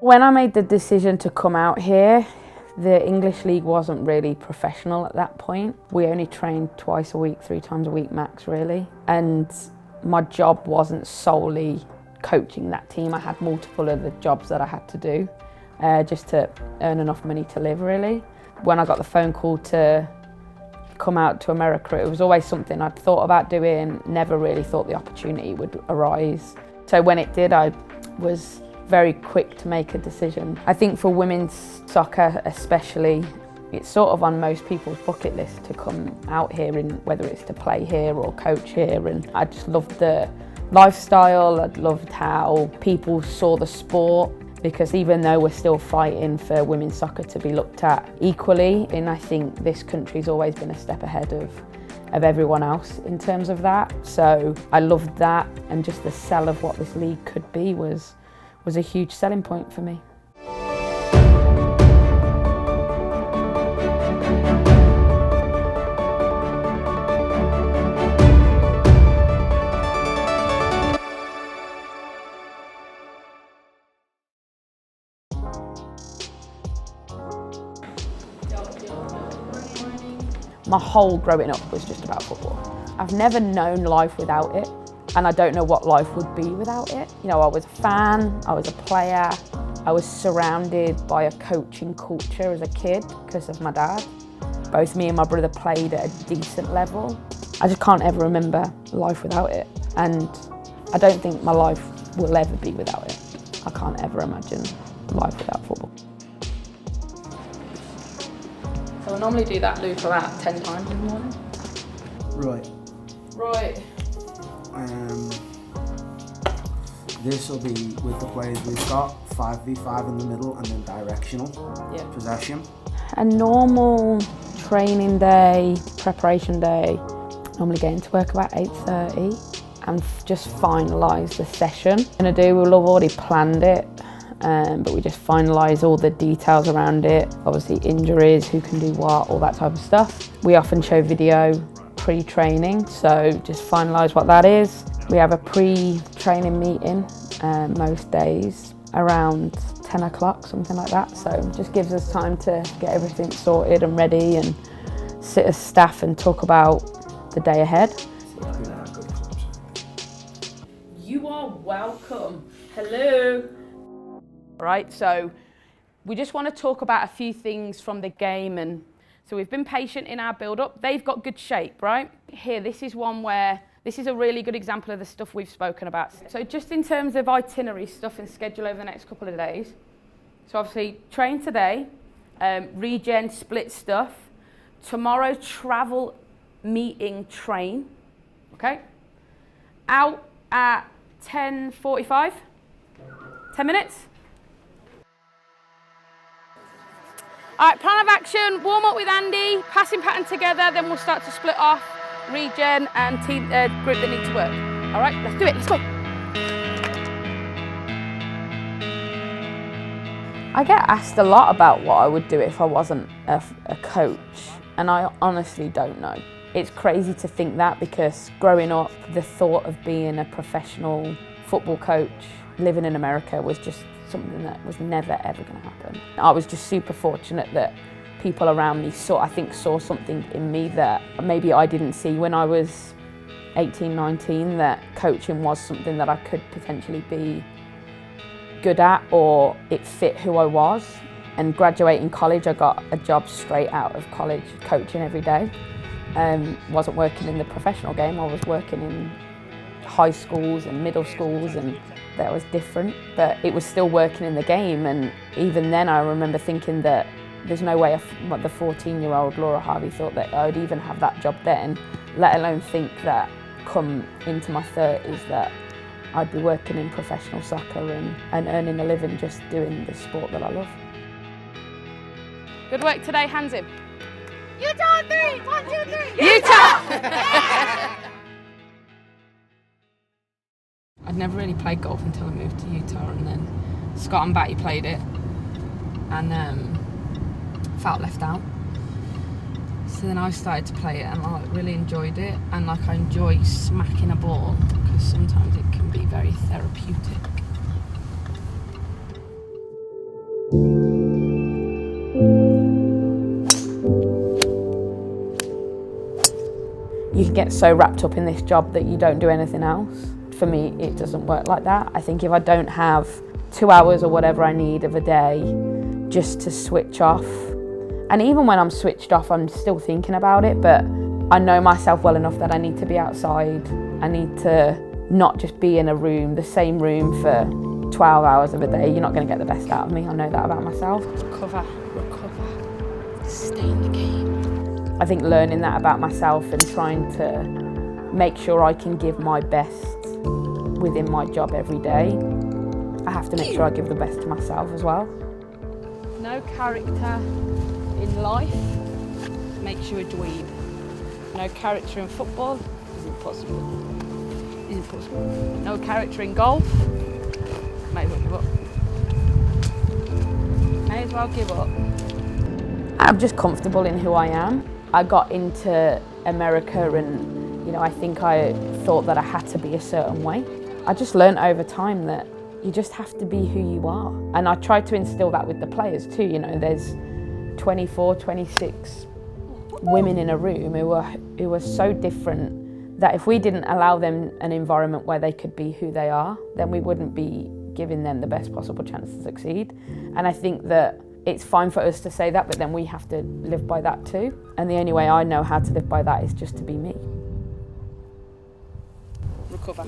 When I made the decision to come out here, the English League wasn't really professional at that point. We only trained twice a week, 3 times a week max really. And my job wasn't solely coaching that team. I had multiple other jobs that I had to do just to earn enough money to live really. When I got the phone call to come out to America, it was always something I'd thought about doing, never really thought the opportunity would arise. So when it did, I was very quick to make a decision. I think for women's soccer especially, it's sort of on most people's bucket list to come out here, in whether it's to play here or coach here. And I just loved the lifestyle, I loved how people saw the sport, because even though we're still fighting for women's soccer to be looked at equally, and I think this country's always been a step ahead of everyone else in terms of that. So I loved that, and just the sell of what this league could be was a huge selling point for me. My whole growing up was just about football. I've never known life without it, and I don't know what life would be without it. You know, I was a fan, I was a player, I was surrounded by a coaching culture as a kid because of my dad. Both me and my brother played at a decent level. I just can't ever remember life without it, and I don't think my life will ever be without it. I can't ever imagine life without football. So I normally do that loop about 10 times in the morning. Right. This will be with the players we've got, 5v5 in the middle and then directional possession. A normal training day, preparation day, normally get into work about 8:30 and just finalise the session. We'll have already planned it, but we just finalise all the details around it. Obviously injuries, who can do what, all that type of stuff. We often show video pre-training, so just finalise what that is. We have a pre-training meeting most days around 10 o'clock, something like that. So it just gives us time to get everything sorted and ready and sit as staff and talk about the day ahead. You are welcome. Hello. Right, so we just want to talk about a few things from the game, and so we've been patient in our build-up. They've got good shape, right? Here, this is one where, this is a really good example of the stuff we've spoken about. So just in terms of itinerary stuff and schedule over the next couple of days, so obviously train today, regen, split stuff. Tomorrow, travel, meeting, train, okay? Out at 10:45, 10 minutes. All right, plan of action, warm up with Andy, passing pattern together, then we'll start to split off, regen and team group that need to work. All right, let's do it, let's go. I get asked a lot about what I would do if I wasn't a coach, and I honestly don't know. It's crazy to think that, because growing up, the thought of being a professional football coach, living in America, was just something that was never ever going to happen. I was just super fortunate that people around me saw something in me that maybe I didn't see when I was 18, 19, that coaching was something that I could potentially be good at, or it fit who I was. And graduating college, I got a job straight out of college, coaching every day. Wasn't working in the professional game, I was working in high schools and middle schools, and that was different, but it was still working in the game. And even then I remember thinking that there's no way the 14-year-old Laura Harvey thought that I would even have that job then, let alone think that come into my 30s that I'd be working in professional soccer and earning a living just doing the sport that I love. Good work today, hands in. Utah 3! 1, 2, 3! Utah! I'd never really played golf until I moved to Utah, and then Scott and Batty played it and felt left out. So then I started to play it and I really enjoyed it, and I enjoy smacking a ball because sometimes it can be very therapeutic. you can get so wrapped up in this job that you don't do anything else. For me, it doesn't work like that. I think if I don't have 2 hours or whatever I need of a day just to switch off, and even when I'm switched off, I'm still thinking about it, but I know myself well enough that I need to be outside. I need to not just be in a room, the same room for 12 hours of a day. You're not going to get the best out of me. I know that about myself. Recover. Stay in the game. I think learning that about myself and trying to make sure I can give my best within my job every day, I have to make sure I give the best to myself as well. No character in life makes you a dweeb. No character in football is impossible. No character in golf, may as well give up. May as well give up. I'm just comfortable in who I am. I got into America and, you know, I think I thought that I had to be a certain way. I just learned over time that you just have to be who you are. And I tried to instill that with the players too. You know, there's 24, 26 women in a room who were so different that if we didn't allow them an environment where they could be who they are, then we wouldn't be giving them the best possible chance to succeed. And I think that it's fine for us to say that, but then we have to live by that too. And the only way I know how to live by that is just to be me. Recover.